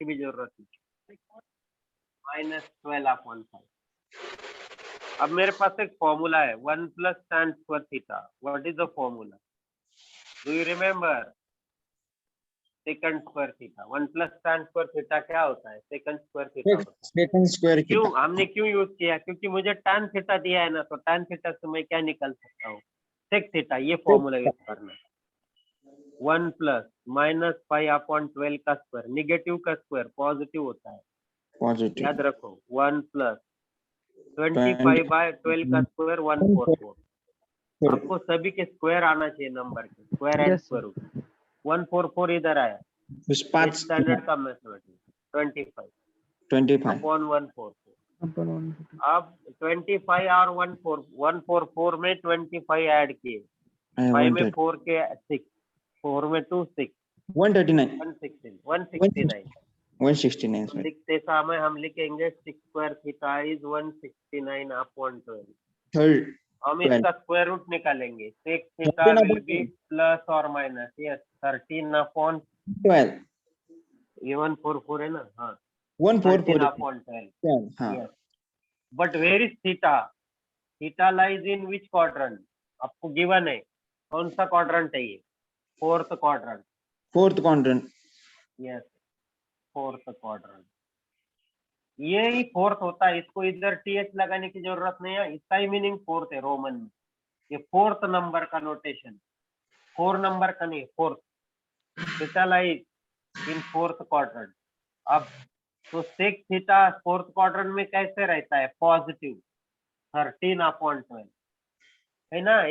की भी जरूरत नहीं, -12/5। अब मेरे पास एक फॉर्मूला है 1 + tan square theta। What is the formula? Do you remember? Second square theta. 1 + tan square theta क्या होता है? सेकंड स्क्वायर थीटा होता है। सेकंड स्क्वायर क्यों थीटा। हमने क्यों यूज किया? क्योंकि मुझे tan थीटा दिया है ना, तो tan थीटा से मैं क्या निकाल सकता हूँ? sec theta. ये फॉर्मूला यूज करना। 1 + -5/12 का स्क्वायर, निगेटिव का स्क्वायर पॉजिटिव होता है, पॉजिटिव। याद रखो। 1 + 25/12 का स्क्वायर 144। आपको सभी के स्क्वायर आना चाहिए नंबर के, स्क्वायर एंड स्क्वायर रूट। 144 इधर आया, स्टैंडर्ड का मैथमेटिक्स। 25 अपॉन 144। अब 25 और 144 में 25 ऐड किए, 5 में 4 के 6, 4 में 2 6, 169। 169 लिखते समय हम लिखेंगे 6 स्क्वायर थीटा इज 169/12। थर्ड हम इसका स्क्वायर रूट निकालेंगे। sec theta will be plus और माइनस, यस 13/12। ये 144 है ना? हाँ 144 13/12। Yes, but where is theta? Theta lies in which quadrant? आपको गिवन है, कौन सा क्वाड्रेंट है ये? Fourth quadrant. Yes, fourth quadrant. ये ही फोर्थ होता है, इसको इधर टीएच लगाने की जरूरत नहीं है, इसका ही मीनिंग फोर्थ है रोमन में। ये फोर्थ नंबर का नोटेशन, 4 नंबर का नहीं, fourth. Theta lies in fourth quadrant. अब तो sec थीटा फोर्थ क्वाड्रेंट में कैसे रहता है? पॉजिटिव, 13/12 है ना?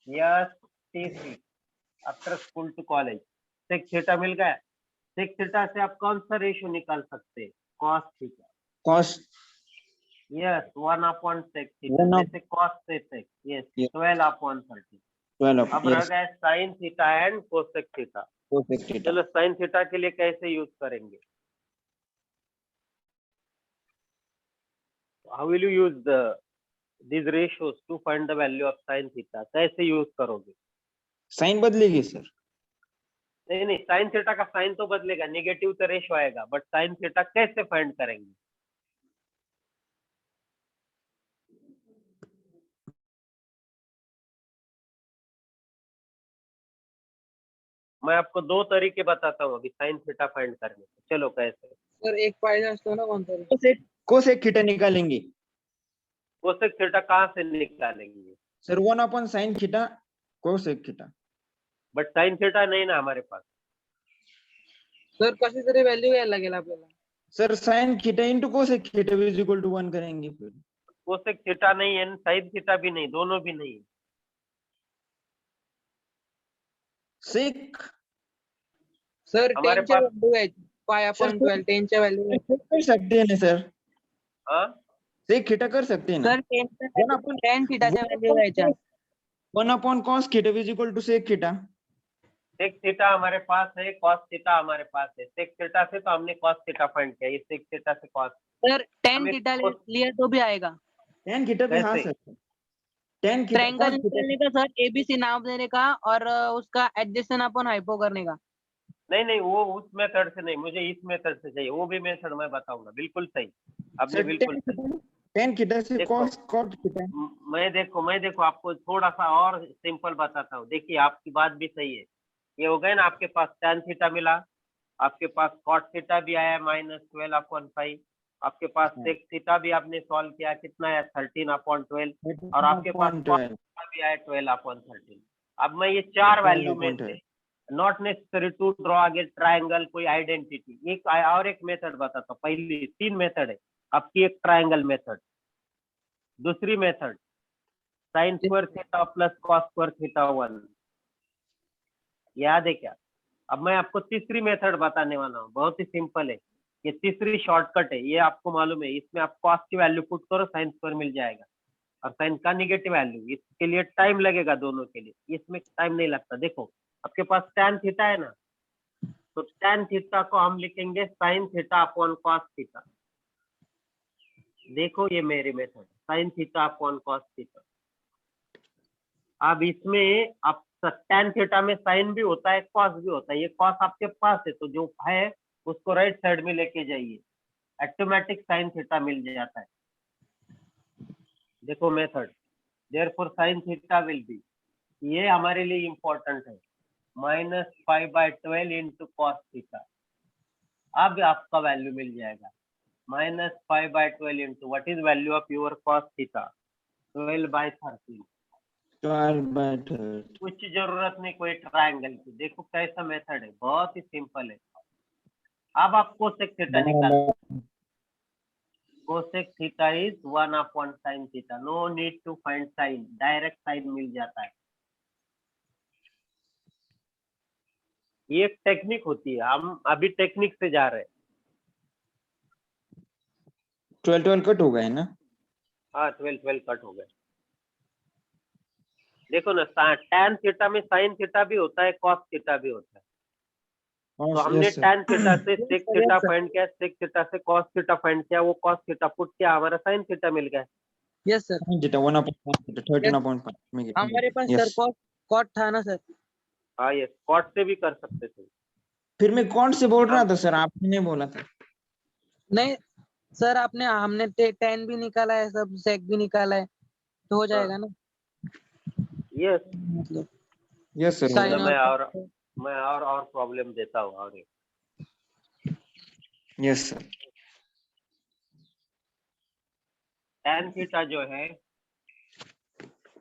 ASTC after school to college. sec theta मिल गया। sec थीटा से आप कौन सा रेशियो निकाल सकते हैं? cos theta. cos yes 1/sec theta, जैसे cos से sec। यस 12/13। 12 अब रह गया sin theta and cosec theta. चलो sin थीटा के लिए कैसे यूज करेंगे? How will you use these ratios to find the value of sin theta? कैसे यूज करोगे? साइन बदलेगी सर? नहीं, sin थीटा का साइन तो बदलेगा, नेगेटिव तो रेशियो आएगा, बट sin थीटा कैसे फाइंड करेंगे? मैं आपको 2 तरीके बताता हूँ अभी sin थीटा फाइंड करने के। चलो कैसे? सर एक पाइला असतो ना कोणतरी, कोसेक थीटा निकालेंगे। कोसेक थीटा कहाँ से निकालेंगे? Sir 1/sin theta cosec theta. But sin theta नहीं ना हमारे पास। सर कशी तरी व्हॅल्यू घ्यायला लागेल आपल्याला। Sir sin theta into cosec theta is equal to 1 करेंगे फिर। कोसेक थीटा नहीं है, sin थीटा भी नहीं, दोनों भी नहीं। सेक सर हमारे 10 च्या पास व्हॅल्यू घ्यायची, 5/12 10 च्या व्हॅल्यू कर सकते हैं ना सर? हाँ सेक थीटा कर सकते हैं ना? सर 10 थीटाच्या व्हॅल्यू घ्यायच्या। 1/cos theta is equal to sec theta. sec theta हमारे पास है, cos थीटा हमारे पास है। sec थीटा से तो हमने cos थीटा फाइंड किया, ये sec थीटा से cos। सर 10 थीटा लिया तो भी आएगा। tan थीटा भी हाँ कैसे? सर। tan थीटा ट्रायंगल निकालने का सर, एबीसी नाम देने का और उसका एडजेसेंट अपन हाइपो करने का। नहीं, वो उस मेथड से नहीं, मुझे इस मेथड से चाहिए। वो भी मेथड मैं बताऊंगा। बिल्कुल सही, आपने बिल्कुल सही। tan थीटा से देखो, cos थीटा। मैं देखो आपको थोड़ा सा और सिंपल बताता हूँ। देखिए आपकी बात भी सही है। ये हो गए ना, आपके पास tan थीटा मिला, आपके पास cot थीटा भी आया -12/5, आपके पास sec थीटा भी आपने सॉल्व किया, कितना है 13/12, और आपके पास cos थीटा भी आया 12/13। अब मैं ये 4 वैल्यू में से not necessary to draw again triangle कोई आइडेंटिटी, एक और एक मेथड बताता हूँ। पहली 3 मेथड है आपकी। एक ट्रायंगल मेथड, दूसरी method sin square theta plus cos square theta 1, याद है क्या? अब मैं आपको तीसरी मेथड बताने वाला हूँ, बहुत ही सिंपल है। ये तीसरी शॉर्टकट है, ये आपको मालूम है। इसमें आप cos की वैल्यू पुट करो, sin स्क्वायर मिल जाएगा, और sin का निगेटिव वैल्यू। इसके लिए टाइम लगेगा दोनों के लिए, इसमें टाइम नहीं लगता। देखो आपके पास tan थीटा है ना, तो tan थीटा को हम लिखेंगे sin theta upon cos theta. देखो ये मेरी method, sin theta upon cos theta. अब इसमें आप tan थीटा में साइन भी होता है, कॉस भी होता है। ये कॉस आपके पास है तो जो है उसको राइट साइड में लेके जाइए, ऑटोमेटिक साइन थीटा मिल जाता है। देखो method, therefore sine theta will B, ये हमारे लिए इंपॉर्टेंट है, -5/12 इंटू कॉस थीटा। अब आपका वैल्यू मिल जाएगा -5/12 into what is value of your cos theta, 12/13। 12/13। कुछ जरूरत नहीं कोई ट्रायंगल की। देखो कैसा मेथड है, बहुत ही सिंपल है। अब आप कोसेक थीटा निकाल, cosec theta is 1/sin theta, no need to find sine, direct sine मिल जाता है। ये एक टेक्निक होती है, हम अभी टेक्निक से जा रहे हैं। 12 कट हो गए ना? हाँ 12 कट हो गए। देखो ना, tan थीटा में sin थीटा भी होता है, cos थीटा भी होता है। तो हमने yes, sir. tan थीटा से Yes, sec sir, theta yes, sir. Find किया, sec थीटा से cos थीटा फाइंड किया, वो cos थीटा पुट किया, हमारा sin थीटा मिल गया। Yes sir, Sin theta 1/5 theta 13/5 में हमारे पास yes. सर कॉट था ना सर। हाँ ये cot से भी कर सकते थे। फिर मैं कौन से बोल रहा था सर, आपने नहीं बोला था। नहीं सर, आपने हमने टेन भी निकाला है, सब सेक भी निकाला है, तो हो जाएगा ना यस मतलब यस सर, साइन मैं और प्रॉब्लम देता हूँ। और यस सर। tan थीटा जो है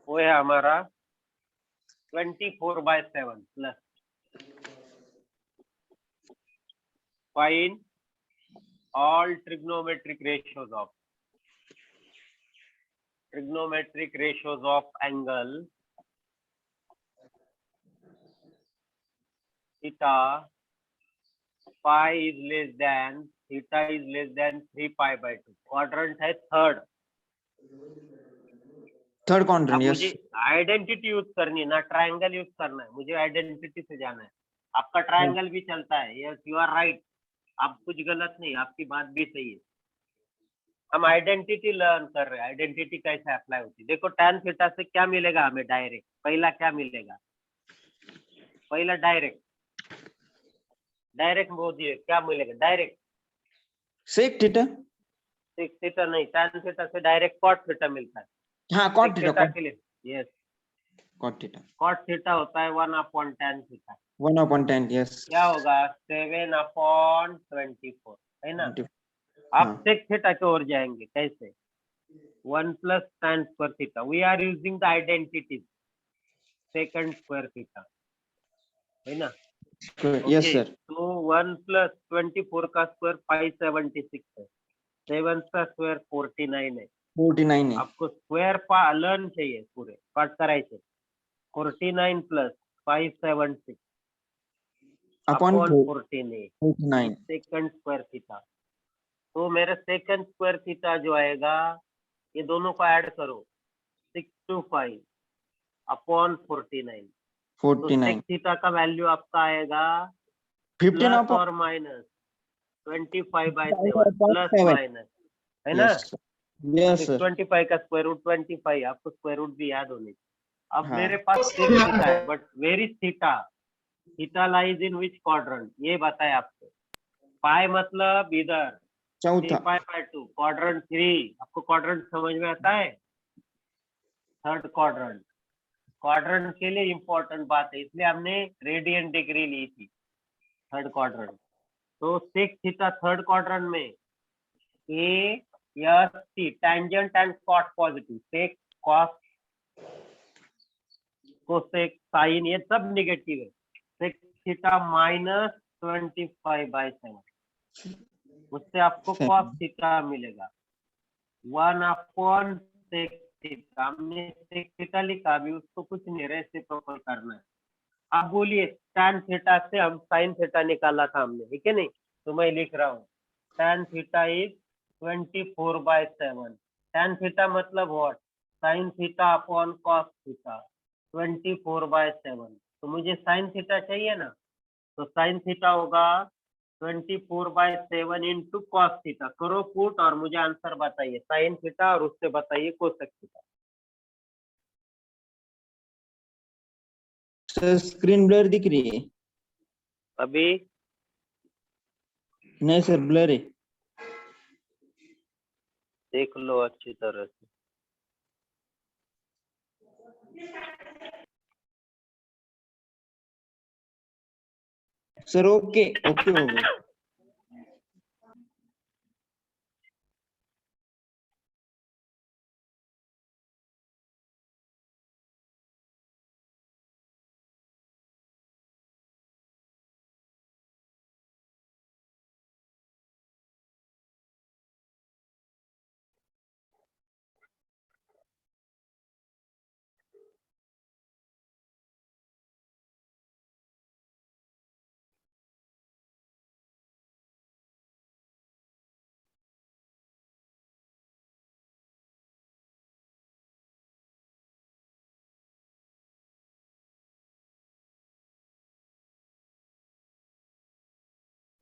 वो है हमारा 24/7 plus find all trigonometric ratios of angle theta, phi is less than, theta is less than 3π/2। Quadrant है थर्ड क्वाड्रेंट, अब यस। मुझे आइडेंटिटी यूज करनी है ना, ट्रायंगल यूज करना है, मुझे आइडेंटिटी से जाना है। आपका ट्रायंगल भी चलता है, यस यू आर राइट, आप कुछ गलत नहीं, आपकी बात भी सही है। हम आइडेंटिटी लर्न कर रहे हैं, आइडेंटिटी कैसे अप्लाई होती है। देखो tan थीटा से क्या मिलेगा हमें डायरेक्ट, पहला क्या मिलेगा, पहला डायरेक्ट बोलिए क्या मिलेगा, direct sec theta, sec theta नहीं, tan थीटा से डायरेक्ट cot थीटा मिलता है। हाँ cot थीटा के लिए yes, cot theta cot theta होता है 1/tan थीटा, 1/10, यस। क्या होगा 7/24, है ना। आप हाँ। सेक थीटा की ओर जाएंगे, कैसे 1 + tan square theta, we are using the identity second square theta, है ना। Yes sir. तो 1 + 24 का स्क्वायर 576 है, 7 का स्क्वायर 49 है। 49 है। आपको स्क्वायर लर्न चाहिए, पूरे कट करायचे। 49 + 576 अपॉन 49 सेकंड स्क्वायर थीटा। तो मेरा सेकंड स्क्वायर थीटा जो आएगा, ये दोनों को ऐड करो, 625 अपॉन 49। तो सेक थीटा का वैल्यू आपका आएगा 15 प्लस और माइनस 25/7 प्लस माइनस, है ना। Yes sir. 25 का स्क्वायर रूट 25, आपको स्क्वायर रूट भी याद होने। अब हाँ। मेरे पास सेक थीटा है, but where is theta, theta lies in which quadrant, ये बताए आपको। पाई मतलब इधर चौथा 3π/2, क्वाड्रेंट 3, आपको क्वाड्रेंट समझ में आता है, थर्ड क्वाड्रेंट। क्वाड्रेंट के लिए इंपॉर्टेंट बात है, इसलिए हमने रेडियन डिग्री ली थी, थर्ड क्वाड्रेंट। तो सेक थीटा थर्ड क्वाड्रेंट में A S T, tangent and cot positive, sec cos cosec sine ये सब नेगेटिव है। सेक थीटा -25/7, उससे आपको कॉस थीटा मिलेगा 1/sec थीटा। हमने सेक थीटा लिखा, अभी उसको कुछ नहीं रेसिप्रोकल करना है। आप बोलिए tan थीटा से हम sin थीटा निकाला था हमने, ठीक है नहीं, तो मैं लिख रहा हूँ tan theta is 24/7। tan theta मतलब what, sin theta upon cos theta 24/7। तो मुझे sin थीटा चाहिए ना, तो sin थीटा होगा 24/7 इंटू cos थीटा। करो पुट और मुझे आंसर बताइए, sin थीटा और उससे बताइए cosec theta. Sir screen blur दिख रही है। अभी नहीं सर ब्लर है। देख लो अच्छी तरह से। सर ओके ओके हो गया।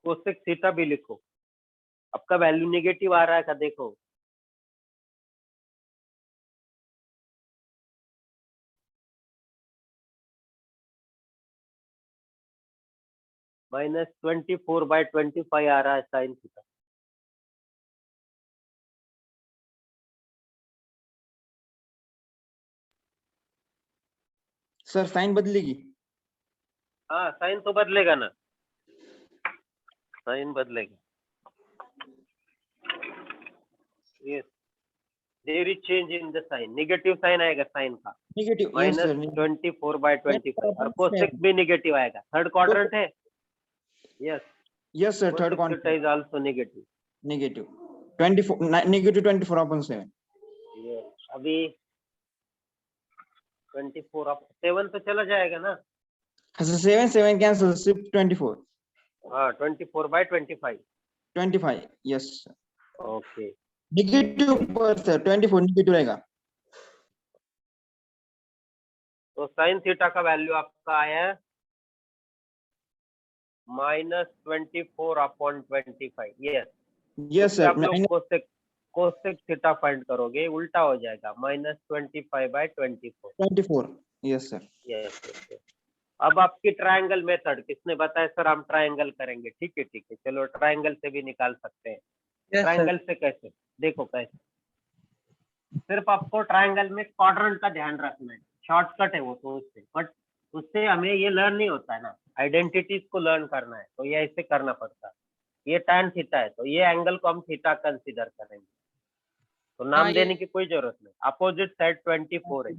कोसेक थीटा भी लिखो। आपका वैल्यू नेगेटिव आ रहा है क्या देखो। -24/25 आ रहा है साइन थीटा। सर साइन बदलेगी। हाँ साइन तो बदलेगा ना, साइन बदलेगा। Yes, there is change in the sign, negative sign आएगा साइन का, नेगेटिव यस सर। -24/25 और कोसेक भी नेगेटिव आएगा। थर्ड क्वाड्रेंट है। Yes yes sir third cosec theta is also negative. Negative 24 negative 24/7। Yes अभी 24 अब 7 तो चला जाएगा ना। सर 7 कैंसिल सिर्फ 24 हाँ 24/25। 25 यस ओके नेगेटिव पर सर 24 नेगेटिव रहेगा। तो साइन थीटा का वैल्यू आपका आया है -24/25। यस यस सर आप लोग कोसेक थीटा फाइंड करोगे, उल्टा हो जाएगा -25/24। 24 यस सर। यस अब आपकी ट्रायंगल मेथड किसने बताया सर? हम ट्रायंगल करेंगे। ठीक है चलो ट्रायंगल से भी निकाल सकते हैं। Yes sir. ट्रायंगल से कैसे देखो कैसे, सिर्फ आपको ट्रायंगल में क्वाड्रेंट का ध्यान रखना है। शॉर्टकट है वो तो उससे, बट उससे हमें ये लर्न नहीं होता है ना, आइडेंटिटीज को लर्न करना है, तो ये ऐसे करना पड़ता है। ये tan थीटा है तो ये एंगल को हम थीटा कंसीडर करेंगे, तो नाम हाँ, देने की कोई जरूरत नहीं। अपोजिट साइड 24 है,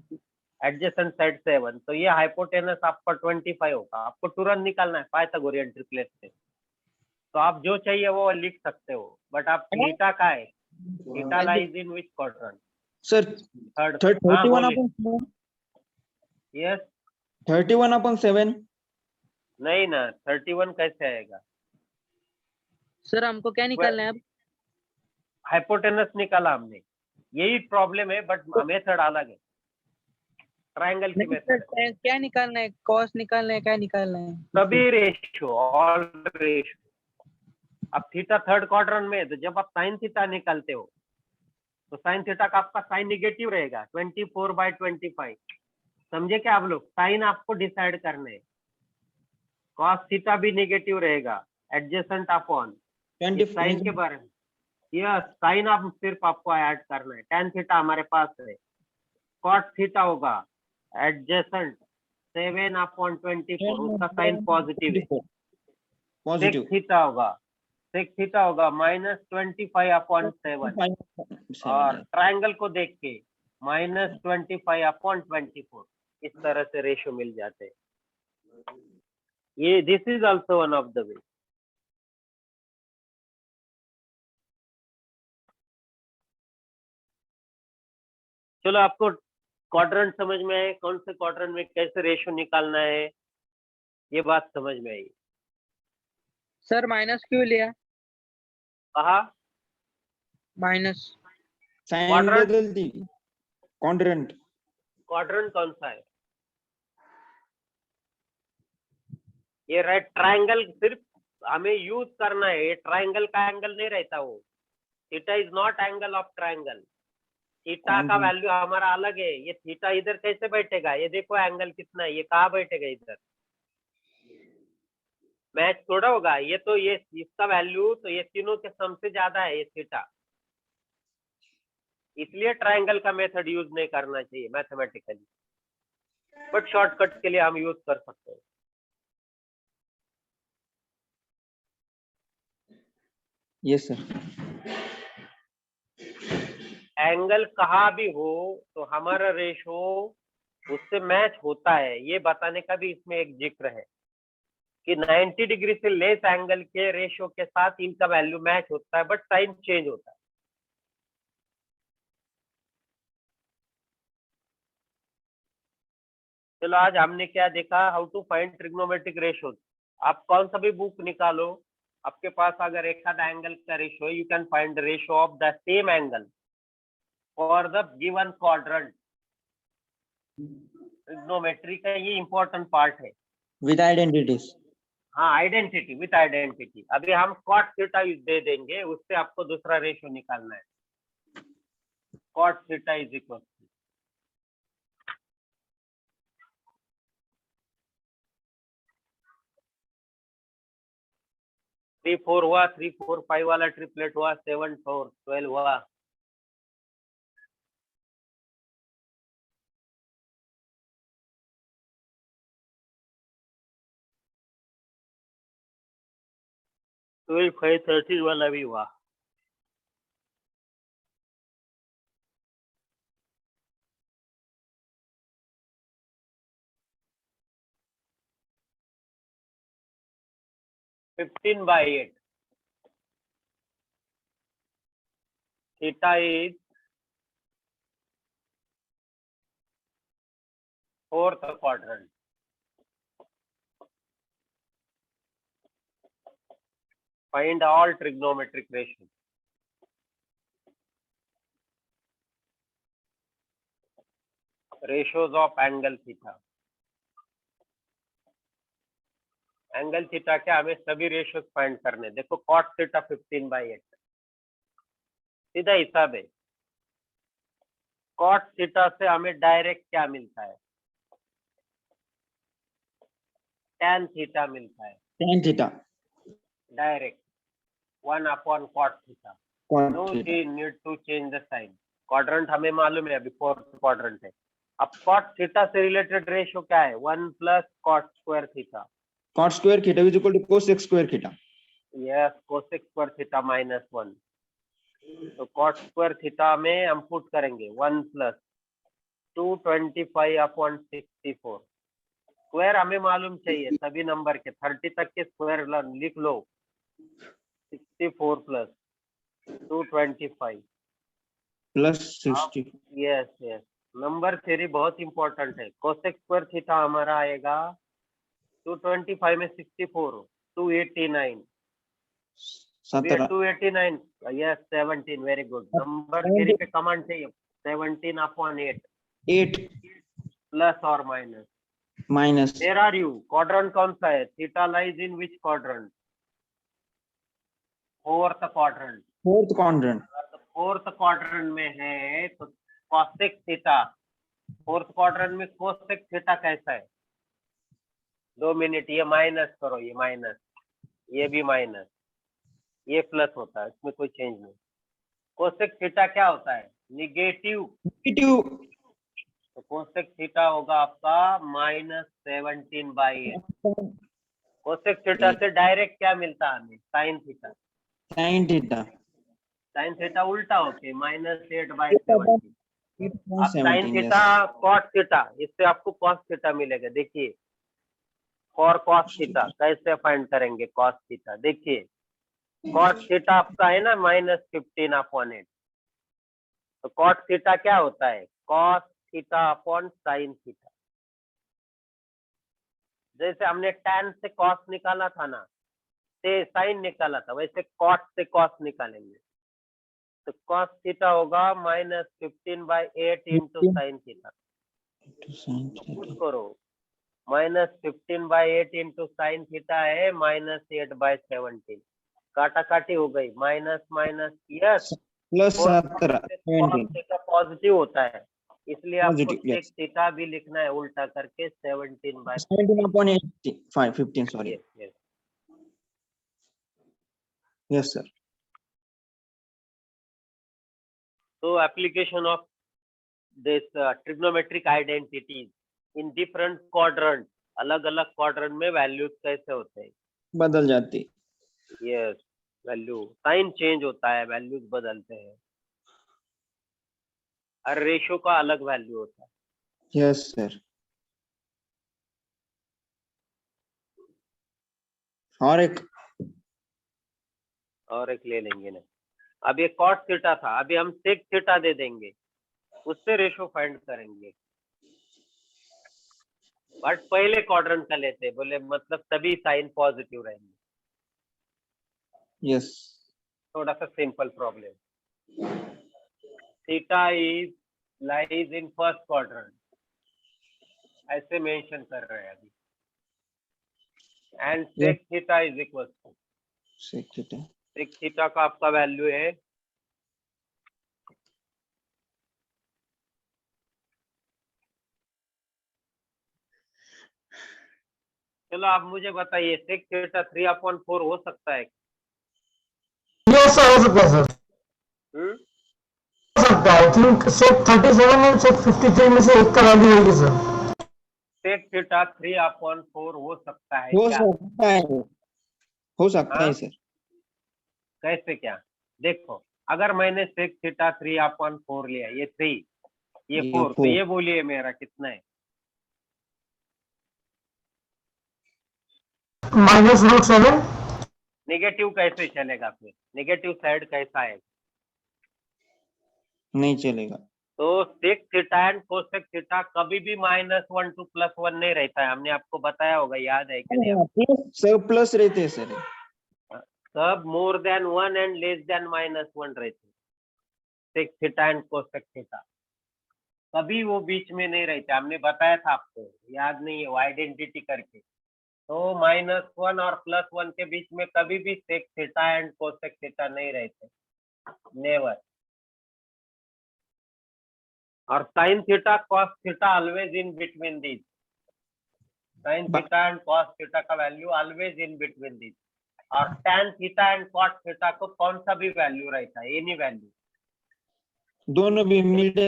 एडजेसेंट साइड 7, तो ये हाइपोटेनस आपका 25 होगा। आपको तुरंत निकालना है पाइथागोरियन ट्रिपलेट से, तो आप जो चाहिए वो लिख सकते हो, बट आप थीटा का है, theta lies in which quadrant? Sir third. 31/7 yes 31/7 नहीं ना, 31 कैसे आएगा? सर हमको क्या निकालना है अब? हाइपोटेनस निकाला हमने, यही प्रॉब्लम है, बट मेथड अलग है। ट्रायंगल की नहीं मेथड सर, क्या निकालना है? कॉस निकालना है, क्या निकालना है? सभी रेशियो, ऑल रेशियो। अब थीटा थर्ड क्वाड्रेंट में है, तो जब आप साइन थीटा निकालते हो तो साइन थीटा का आपका साइन निगेटिव रहेगा 24/25। समझे क्या आप लोग? साइन आपको डिसाइड करना है। कॉस थीटा भी निगेटिव रहेगा एडजेसेंट अपॉन साइन के बारे में। यस साइन आप सिर्फ आपको ऐड करना है। tan थीटा हमारे पास है, cot थीटा होगा एडजेसेंट 7/24, उसका साइन पॉजिटिव है। पॉजिटिव sec थीटा होगा -25/7 और ट्रायंगल को देख के -25/24। इस तरह से रेशियो मिल जाते हैं। ये this is also one of the way. चलो आपको क्वाड्रेंट समझ में आए, कौन से क्वाड्रेंट में कैसे रेशियो निकालना है, ये बात समझ में आई। सर माइनस क्यों लिया? कहा माइनस साइन Quadrant? बदलती क्वाड्रेंट। क्वाड्रेंट कौन सा है? ये राइट ट्रायंगल सिर्फ हमें यूज करना है। ये ट्रायंगल का एंगल नहीं रहता वो। Theta is naught angle of triangle. Theta का वैल्यू हमारा अलग है, ये थीटा इधर कैसे बैठेगा, ये देखो एंगल कितना है, ये कहाँ बैठेगा इधर, मैच थोड़ा होगा, ये तो ये इसका वैल्यू तो ये तीनों के सम से ज्यादा है ये थीटा, इसलिए ट्रायंगल का मेथड यूज नहीं करना चाहिए मैथमेटिकली, बट शॉर्टकट के लिए हम यूज कर सकते हैं। Yes sir. एंगल कहाँ भी हो तो हमारा रेशो उससे मैच होता है, ये बताने का भी इसमें एक जिक्र है कि 90 डिग्री से लेस एंगल के रेशो के साथ इनका वैल्यू मैच होता है, बट साइन चेंज होता है। चलो आज हमने क्या देखा, how to find trigonometric ratio. आप कौन सा भी बुक निकालो, आपके पास अगर एक आध एंगल का ratio, you can find ratio of the same angle for the given quadrant. Trigonometry का ये इंपॉर्टेंट पार्ट है। With identities. हाँ, आइडेंटिटी, विथ आइडेंटिटी। अभी हम कॉट थीटा दे देंगे, उससे आपको दूसरा रेशो निकालना है। कॉट थीटा इज इक्वल 3 4 हुआ, 3 4 5 वाला ट्रिपलेट हुआ, 7 4 12 हुआ। तो 5 13 वाला भी हुआ। Fifteen by 8 theta is fourth quadrant. Find all trigonometric ratios. Ratios of angle theta. Angle theta क्या, हमें सभी रेशियोज फाइंड करने। देखो cot थीटा 15/8 सीधा हिसाब है। cot थीटा से हमें डायरेक्ट क्या मिलता है, tan थीटा मिलता है। tan theta direct 1 cot theta. No need to change the sign. Quadrant हमें मालूम है, अभी फोर्थ क्वाड्रेंट है। अब cot थीटा से रिलेटेड रेशियो क्या है, 1 + cot square theta. cot square theta is equal to cosec square theta. Yes, cosec square theta -1। तो cot स्क्वायर थीटा में हम पुट करेंगे 1 + 225/64। स्क्वायर हमें मालूम चाहिए सभी नंबर के, 30 तक के स्क्वायर लिख लो। 64 + 225 plus 60. Yes yes, number theory बहुत इंपॉर्टेंट है। cosec स्क्वायर थीटा हमारा आएगा 225 में 64 289। 17. 289, yes 17, very good. Number theory पे कमांड चाहिए, 17/8 8 प्लस और minus. minus where are you, quadrant कौन सा है, theta lies in which quadrant, fourth quadrant. fourth quadrant. Fourth quadrant में है तो cosec थीटा, फोर्थ क्वाड्रेंट में cosec थीटा कैसा है, 2 मिनट, ये माइनस करो, ये माइनस, ये भी माइनस, ये प्लस होता है, इसमें कोई चेंज नहीं। cosec थीटा क्या होता है, निगेटिव। Negative तो cosec थीटा होगा आपका -17/8। cosec थीटा से डायरेक्ट क्या मिलता है हमें, sin theta. sin theta. sin theta उल्टा होके -8/17। अब sin 8.17 theta yes. cos theta, इससे आपको cos थीटा मिलेगा। देखिए फॉर cos थीटा कैसे फाइंड करेंगे, cos थीटा देखिए, cos थीटा आपका है ना -15/8। तो cos थीटा क्या होता है, cos theta upon sin theta. जैसे हमने tan से cos निकाला था ना, से sin निकाला था, वैसे cot से cos निकालेंगे। तो cos थीटा होगा -15/8 into sin theta. Sin theta. Put करो, -15/8 इंटू sin थीटा है -8/17। काटा काटी हो गई, minus minus, yes plus 17 cos theta positive होता है, इसलिए आपको Positive, yes. sec थीटा भी लिखना है उल्टा करके 17/15। 17/15 sorry. Yes, yes. Yes sir. So application of this trigonometric identities in different quadrants, अलग अलग क्वाड्रेंट में वैल्यूज कैसे होते हैं? बदल जाती. यस, वैल्यू साइन चेंज होता है, वैल्यूज बदलते हैं, हर रेशो का अलग वैल्यू होता है। Yes sir. और एक ले लेंगे ना, अब ये cos थीटा था, अभी हम sec थीटा दे देंगे, उससे रेशो फाइंड करेंगे, बट पहले क्वाड्रेंट का लेते, बोले मतलब तभी साइन पॉजिटिव रहेंगे। yes. थोड़ा सा simple problem. Theta is lies in first quadrant, ऐसे मेंशन कर रहे हैं अभी, and sec theta is equal to Sec theta. Sec theta का आपका वैल्यू है चलो आप मुझे बताइए, सेक थीटा 3/4 हो सकता है? यस सर, हो सकता है सर, हम्म, हो सकता है। आई थिंक सेक 37 और सेक 53 में से एक का वैल्यू होगी सर। सेक थीटा 3/4 हो सकता है हो क्या? सकता है, हो सकता है हाँ? सर. कैसे क्या? देखो, अगर मैंने सेक थीटा 3/4 लिया, ये 3 ये ये 4, तो 4. ये बोलिए मेरा कितना है? -√7। नेगेटिव कैसे चलेगा फिर? नेगेटिव साइड कैसा है? नहीं चलेगा. तो sec theta and cosec theta कभी भी -1 to +1 नहीं रहता है, हमने आपको बताया होगा, याद है कि नहीं आपको? सब प्लस रहते हैं सर. सब more than 1 and less than -1 रहते, sec theta and cosec theta कभी वो बीच में नहीं रहते, हमने बताया था आपको, याद नहीं है वो आइडेंटिटी करके। तो -1 और +1 के बीच में कभी भी sec theta and cosec theta नहीं रहते, नेवर। और sine theta cos theta always in between these, sine theta and cos theta का value always in between these. और tan theta and cot theta को कौन सा भी वैल्यू रहता है, एनी वैल्यू, दोनों भी मिड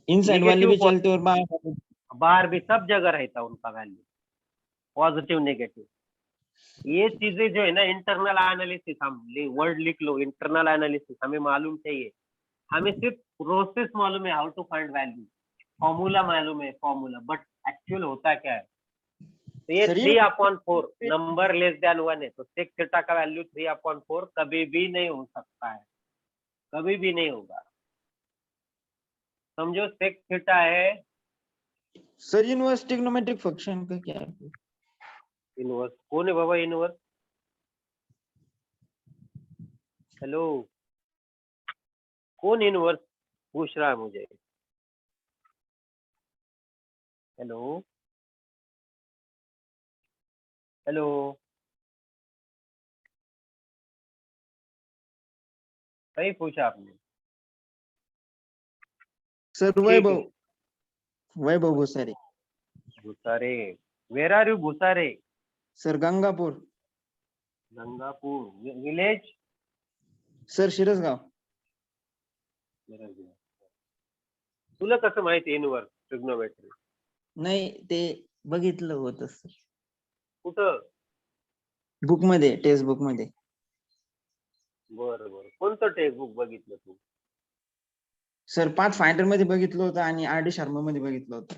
इनसाइड वाले भी चलते और बाहर भी सब जगह रहता है उनका वैल्यू, पॉजिटिव नेगेटिव। ये चीजें जो है ना, इंटरनल एनालिसिस, हम वर्ड लिख लो, इंटरनल एनालिसिस हमें मालूम चाहिए, हमें सिर्फ प्रोसेस मालूम है, how to find value, formula मालूम है फॉर्मूला, बट एक्चुअल होता क्या है? तो ये 3/4 नंबर लेस देन 1 है, तो सेक थीटा का वैल्यू 3/4 कभी भी नहीं हो सकता है, कभी भी नहीं होगा। समझो सेक थीटा है सर. इनवर्स ट्रिग्नोमेट्रिक फंक्शन का क्या है? इनवर्स। कौन है बाबा इनवर्स? हेलो, कौन इनवर्स पूछ रहा है मुझे? हेलो हेलो, सही पूछा आपने। Sir Vaibhav Bhusare. Bhusare, where are you Bhusare? Sir Gangapur. Gangapur village? Sir Shirasgaon. तुला कसं माहिती इनवर्स ट्रिग्नोमेट्री? नाही ते बघितलं होतं सर, कुठं? बुक मध्ये, टेक्स्ट बुक मध्ये. बरं बरं, कोणतं टेक्स्ट बुक बघितलं तू? सर पाथ फाइंडर मध्ये बघितलं होतं आणि आर डी शर्मा मध्ये बघितलं होतं.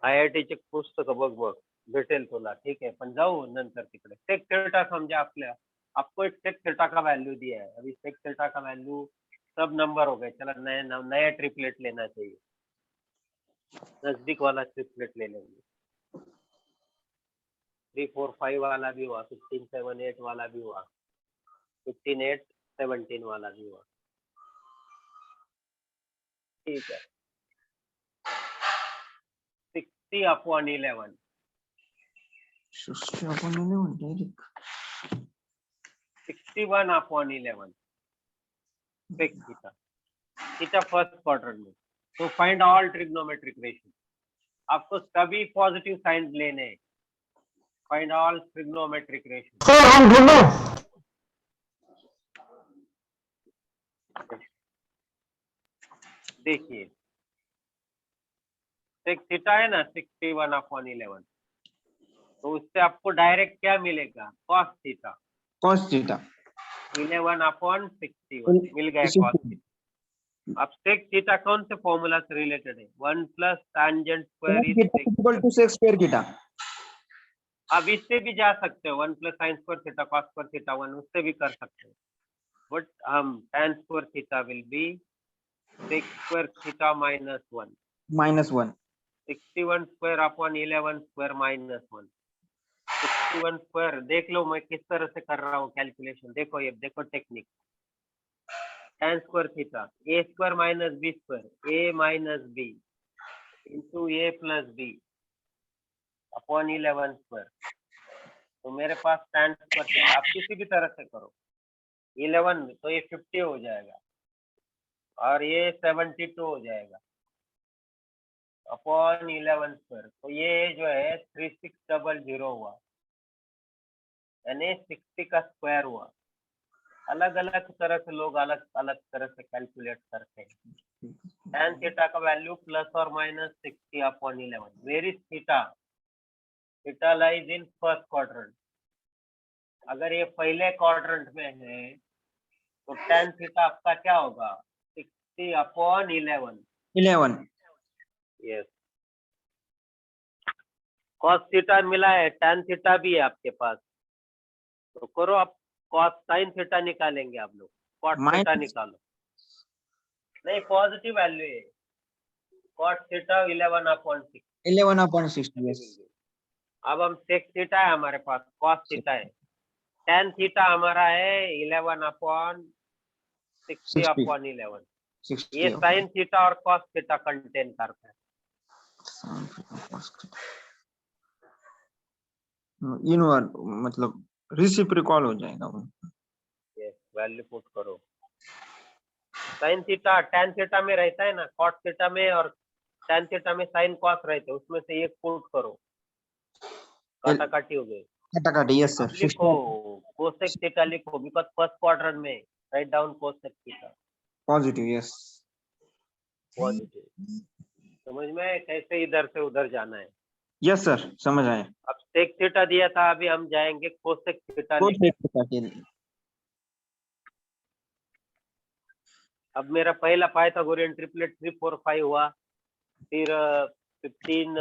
IIT चे पुस्तक बघ भेटेल तुला, ठीक है, पण जाऊ नंतर तिकडे। सेक थीटा समझा आपल्या, आपको एक सेक थीटा का वैल्यू दिया है, अभी सेक थीटा का वैल्यू सब नंबर हो गए, चला नया ट्रिपलेट लेना चाहिए, नजदीक वाला ट्रिपलेट ले लेंगे। 3 4 5 वाला भी हुआ, 15 7 8 वाला भी हुआ, 15 8 17 वाला भी हुआ, ठीक है। 60/11 60/11 direct. 61/11 sec theta, theta first quadrant में। तो फाइंड ऑल ट्रिग्नोमेट्रिक रेशियो, आपको सभी पॉजिटिव साइन लेने हैं। Find all trigonometric ratio. Sir हम ढूंढे देखिए सेक थीटा है ना 61/11, तो उससे आपको डायरेक्ट क्या मिलेगा, कॉस थीटा Cos theta. 11/61 मिल गया कॉस थीटा। अब सेक थीटा कौन से फॉर्मूला से रिलेटेड है, 1 plus tangent square is sec equal to sec square theta. अब इससे भी जा सकते हो, 1 plus sine square theta cos square theta 1, उससे भी कर सकते हो, बट हम tan square theta will be sec square theta -1, -1. 61 square upon 11 square -1, 61 square. देख लो मैं किस तरह से कर रहा हूँ कैलकुलेशन, देखो ये देखो technique. tan square theta a square minus b square, a minus b into a plus b upon 11 square. तो मेरे पास tan स्क्वायर थीटा, आप किसी भी तरह से करो, 11 तो ये 50 हो जाएगा और ये 72 हो जाएगा अपॉन 11 स्क्वायर। तो ये जो है 3600 हुआ, यानी 60 का स्क्वायर हुआ। अलग अलग तरह से लोग अलग अलग तरह से कैलकुलेट करते हैं। tan थीटा का वैल्यू प्लस और minus 60 upon 11। Where is theta, theta lies in first quadrant. अगर ये पहले क्वाड्रेंट में है तो tan थीटा आपका क्या होगा, 60 अपॉन 11। 11. यस, cos थीटा मिला है, tan थीटा भी है आपके पास, तो करो आप cos sin थीटा निकालेंगे आप लोग, cot थीटा Minus- निकालो। नहीं, पॉजिटिव वैल्यू है, cot थीटा 11/6। 11/60. Yes. अब हम sec थीटा है हमारे पास, cos थीटा है, tan थीटा हमारा है 11/60/11। 60. ये sin थीटा और cos थीटा कंटेन करता है। इनवर्ड मतलब रेसिप्रोकल हो जाएगा वो। यस, वैल्यू पुट करो। sin थीटा tan थीटा में रहता है ना, cot थीटा में और tan थीटा में sin cos रहते हैं, उसमें से एक पुट करो, काटा काटी हो गई। काटाकाटी. यस अब सर. लिखो cosec थीटा लिखो, बिकॉज फर्स्ट क्वाड्रेंट में write down cosec theta positive. Yes. Positive. समझ में कैसे इधर से उधर जाना है। यस सर, समझ आया. अब sec थीटा दिया था, अभी हम जाएंगे cosec थीटा लिखने। अब मेरा पहला पाइथागोरियन ट्रिपलेट 3 4 5 हुआ, फिर 15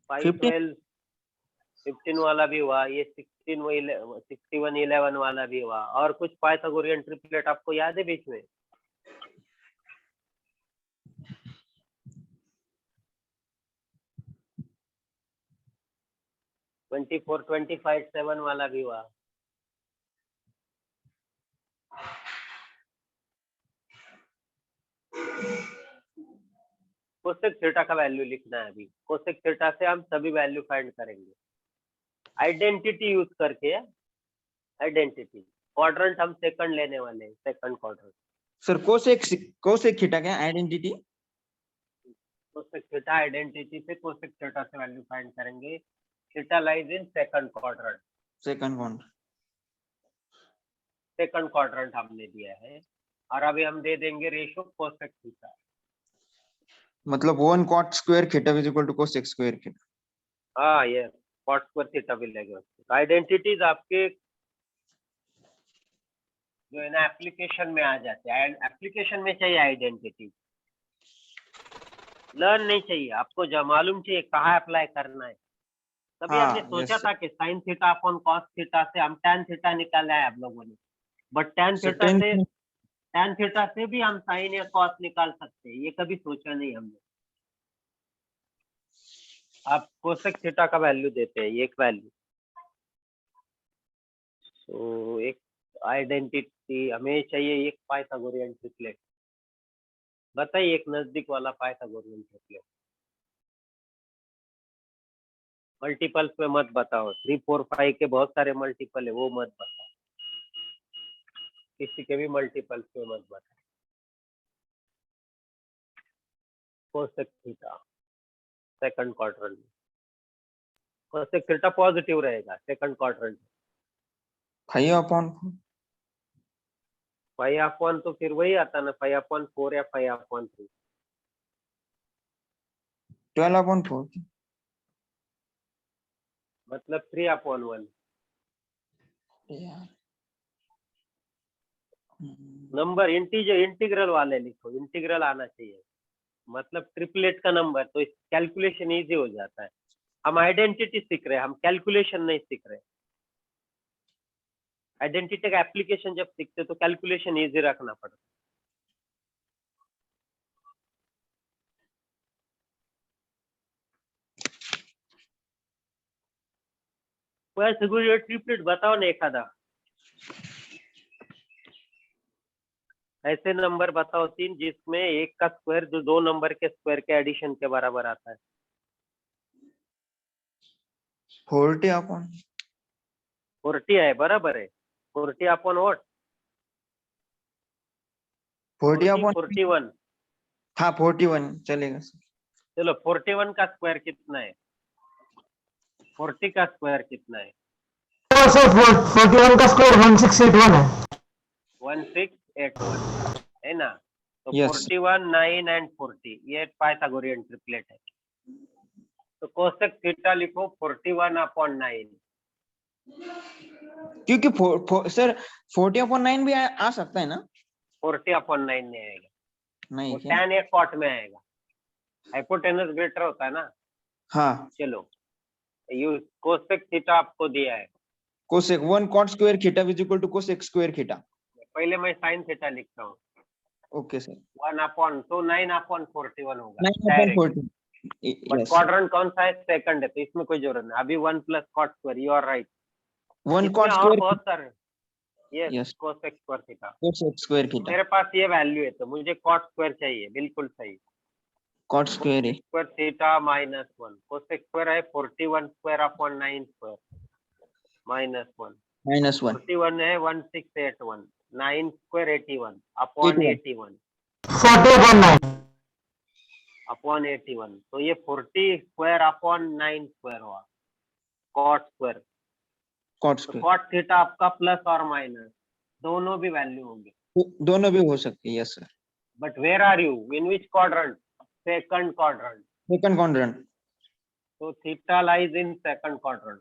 5 12 15 वाला भी हुआ, ये 61 11 वाला भी हुआ। और कुछ पाइथागोरियन ट्रिपलेट आपको याद है बीच में? ट्वेंटी 25 7 वाला भी हुआ। कोसेक थीटा का वैल्यू लिखना है अभी। कोसेक थीटा से हम सभी वैल्यू फाइंड करेंगे आइडेंटिटी यूज करके। आइडेंटिटी क्वाड्रेंट हम सेकंड लेने वाले हैं, second quadrant. Sir cosec theta क्या आइडेंटिटी? कोसेक थीटा आइडेंटिटी से कोसेक थीटा से वैल्यू फाइंड करेंगे। Theta lies in second quadrant. Second quadrant हमने दिया है और अभी हम दे देंगे रेशियो कोसेक थीटा। मतलब 1 cot square theta is equal to cosec square theta. हाँ, ये cot स्क्वायर थीटा मिलेगा। आइडेंटिटीज आपके जो है ना एप्लीकेशन में आ जाते हैं। एप्लीकेशन में चाहिए आइडेंटिटी, लर्न नहीं चाहिए आपको, जो मालूम चाहिए कहाँ अप्लाई करना है। तभी हाँ, हमने सोचा yes, था कि sine theta upon cos theta से हम tan थीटा निकाला है आप लोगों ने, बट tan So थीटा से भी हम साइन या कॉस निकाल सकते हैं, ये कभी सोचा नहीं हमने। आप कोसेक थीटा का वैल्यू देते हैं, एक वैल्यू। तो एक आइडेंटिटी हमें चाहिए, एक पाइथागोरियन ट्रिपलेट। बताइए एक नजदीक वाला पाइथागोरियन ट्रिपलेट। मल्टीपल्स में मत बताओ, 3 4 5 के बहुत सारे मल्टीपल है, वो मत बताओ, किसी के भी मल्टीपल्स में मत बताओ। कोसेक थीटा सेकंड क्वाड्रेंट में, कोसेक थीटा पॉजिटिव रहेगा सेकंड क्वाड्रेंट में। 5/4 5/1 तो फिर वही आता ना, 5/4 या 5/3, 12/4 मतलब 3/1। यार नंबर इंटीग्रल वाले लिखो, इंटीग्रल आना चाहिए, मतलब ट्रिपलेट का नंबर, तो कैलकुलेशन इजी हो जाता है। हम आइडेंटिटी सीख रहे हैं, हम कैलकुलेशन नहीं सीख रहे। आइडेंटिटी का एप्लीकेशन जब सीखते तो कैलकुलेशन इजी रखना पड़ता। वैसे कोई ट्रिपलेट बताओ ना एखादा, ऐसे नंबर बताओ 3 जिसमें एक का स्क्वायर जो 2 नंबर के स्क्वायर के एडिशन के बराबर आता है। 40 है, बराबर है। 40/what? 41। हाँ 41 चलेगा सर। चलो 41 का स्क्वायर कितना है? 40 का स्क्वायर कितना है? सर 41 का स्क्वायर 1681 है। 1681 है ना? तो Yes. 41 9 एंड 40 ये पाइथागोरियन ट्रिपलेट है। तो कोसेक थीटा लिखो 41/9। क्योंकि सर 40/9 भी आ सकता है ना? 40/9 नहीं आएगा, नहीं वो क्या? tan या cot में आएगा, हाइपोटेनस ग्रेटर होता है ना। हाँ चलो यू कोसेक थीटा आपको दिया है, cosec 1 cot square theta is equal to cosec square theta. पहले मैं साइन थीटा लिखता हूँ। Okay sir. 9/41 होगा 9/40 बट yes क्वाड्रेंट कौन सा है? सेकंड है, तो इसमें कोई जरूरत नहीं। अभी 1 + cot square, you are right. 1 इसमें cot और square बहुत सारे, yes yes cosec square theta. cosec square theta मेरे पास ये वैल्यू है तो मुझे cot स्क्वायर चाहिए, बिल्कुल सही। cot square है स्क्वायर थीटा -1 कोसेक स्क्वायर है 41/9 स्क्वायर -1 -1 41 है 1681 9 स्क्वायर 81/81 40/9 तो ये 40/9 स्क्वायर हुआ cot स्क्वायर। cot तो square cot थीटा आपका प्लस और माइनस दोनों भी वैल्यू होंगे। दोनों भी हो सकते हैं yes sir. But where are you, in which quadrant? Second quadrant. Second quadrant तो theta lies in second quadrant.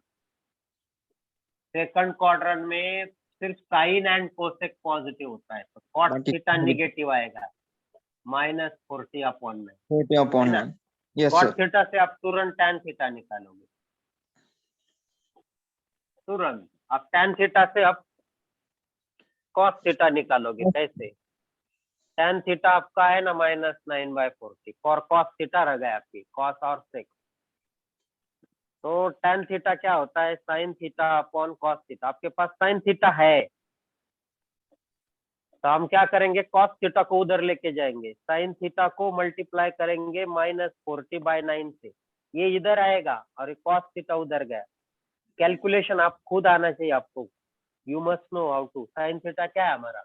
Second quadrant में सिर्फ साइन एंड कोसेक पॉजिटिव होता है, तो cot थीटा निगेटिव आएगा -40/9 40/9 यस cot सर। थीटा से आप तुरंत tan थीटा निकालोगे, तुरंत आप tan थीटा से आप cos थीटा निकालोगे। कैसे? tan थीटा आपका है ना -9/40 और cos थीटा रह गया आपकी cos और sec। तो tan थीटा क्या होता है? sin theta upon cos theta. आपके पास sin थीटा है तो हम क्या करेंगे? cos थीटा को उधर लेके जाएंगे, sin थीटा को मल्टीप्लाई करेंगे -40/9 से, ये इधर आएगा और cos थीटा उधर गया। कैलकुलेशन आप खुद आना चाहिए आपको, you must know how to. sin theta क्या है हमारा?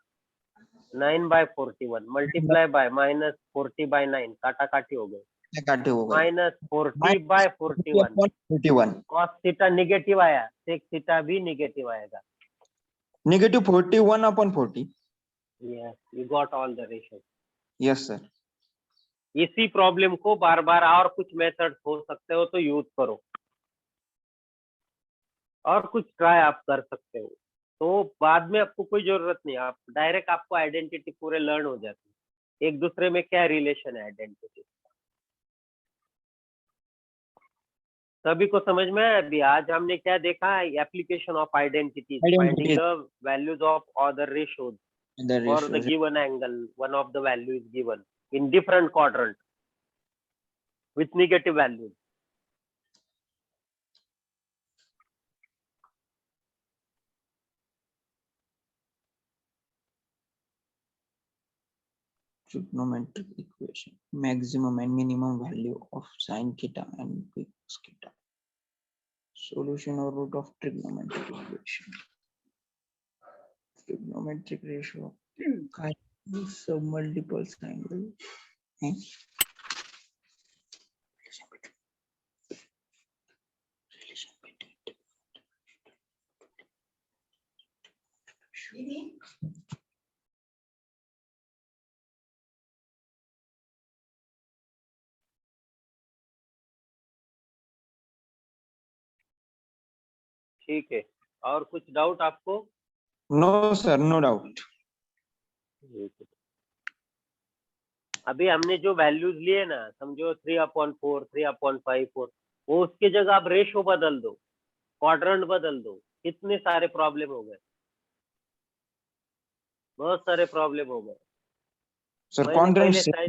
9/41 मल्टीप्लाई बाय -40/9, काटा काटी हो गई, काटे हो गए -40/41 41 cos थीटा निगेटिव आया, sec थीटा भी निगेटिव आएगा। Negative 41/40 yes you got all the ratio. Yes sir. इसी प्रॉब्लम को बार बार और कुछ मेथड हो सकते हो तो यूज करो, और कुछ ट्राई आप कर सकते हो, तो बाद में आपको कोई जरूरत नहीं, आप डायरेक्ट आपको आइडेंटिटी पूरे लर्न हो जाती है, एक दूसरे में क्या रिलेशन है आइडेंटिटी। सभी को समझ में आया? अभी आज हमने क्या देखा? Application of identity, finding the values of other ratios for the given angle, one of the value is given in different quadrant with negative values. trigonometric equation maximum and minimum value of sin theta and cos theta Solution or root of trigonometric equation. Trigonometric ratio kinds of multiple angles. Hmm? Relation between ठीक है, और कुछ doubt आपको? No, sir, no doubt. अभी हमने जो values लिए ना, समझो 3/4, 3/54, वो उसकी जगह आप रेशो बदल दो, क्वाड्रेंट बदल दो, कितने सारे प्रॉब्लम हो गए, बहुत सारे प्रॉब्लम हो गए। Sir, मैंने quadrant पहले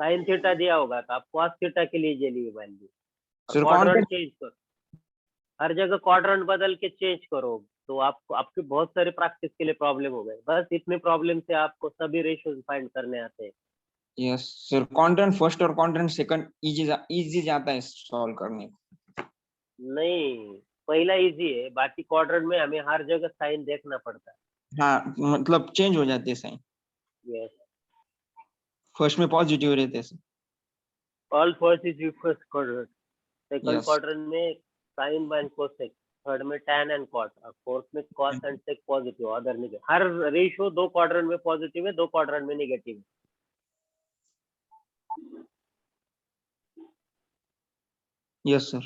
साइन थीटा दिया होगा तो आप cos थीटा के लिए लिए value, Sir, quadrant quadrant change करो, हर जगह क्वाड्रेंट बदल के चेंज करो, तो आपको आपके बहुत सारे प्रैक्टिस के लिए प्रॉब्लम हो गए। बस इतने प्रॉब्लम से आपको सभी रेशियोज फाइंड करने आते हैं। yes, sir, quadrant first और quadrant second easy जाता है सॉल्व करने को। नहीं, पहला इजी है, बाकी क्वाड्रेंट में हमें हर जगह साइन देखना पड़ता है। हाँ, मतलब चेंज हो जाते हैं साइन। यस, फर्स्ट में पॉजिटिव रहते हैं। All first is first quadrant, second Yes. Quadrant में साइन बाय कोसेक, थर्ड में tan एंड cot, और फोर्थ में cos and sec positive, other negative. Her ratio 2 quadrant में पॉजिटिव है, 2 क्वाड्रेंट में नेगेटिव है। Yes, sir.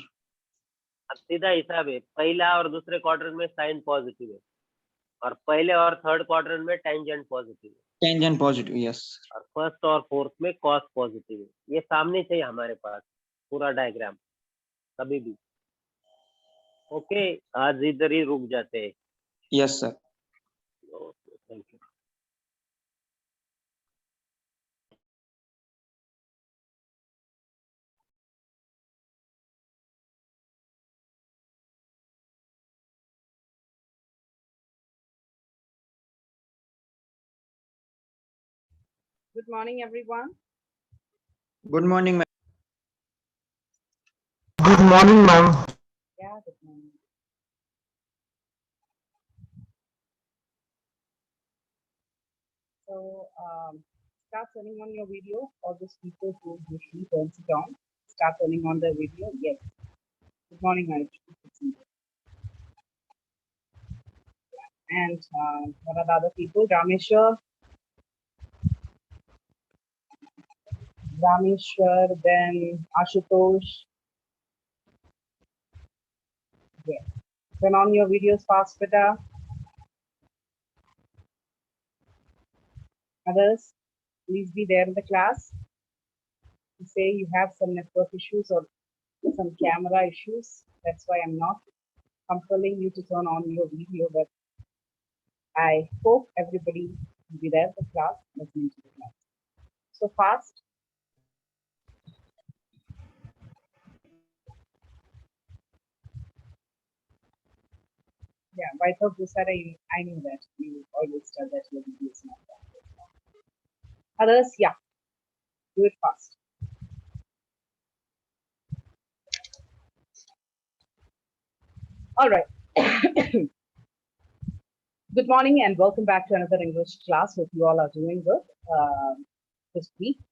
अब सीधा हिसाब है, पहला और दूसरे क्वाड्रेंट में साइन पॉजिटिव है, और पहले और थर्ड क्वाड्रेंट में टेंजेंट पॉजिटिव है, Tangent positive, yes. और फर्स्ट और फोर्थ में कॉस पॉजिटिव है। ये सामने चाहिए हमारे पास पूरा डायग्राम कभी भी। ओके, आज इधर ही रुक जाते हैं। Yes, sir. Thank you. Good morning, everyone. Good morning, ma'am. Good morning, ma'am. Yeah, good morning. So, start turning on your video. All those people who usually turns it on, start turning on the video. Yes. Good morning, Ayush. And what are the other people? Rameshwar, then Ashutosh. Yeah. Turn on your videos fast, better. Others, please be there in the class. You say you have some network issues or some camera issues. That's why I'm not compelling you to turn on your video, but I hope everybody will be there in the class, listening to the class. So fast. Yeah, by the way, I knew that you always tell that your video is not that. Others, yeah, do it fast. All right. Good morning and welcome back to another English class. Hope you all are doing good this week.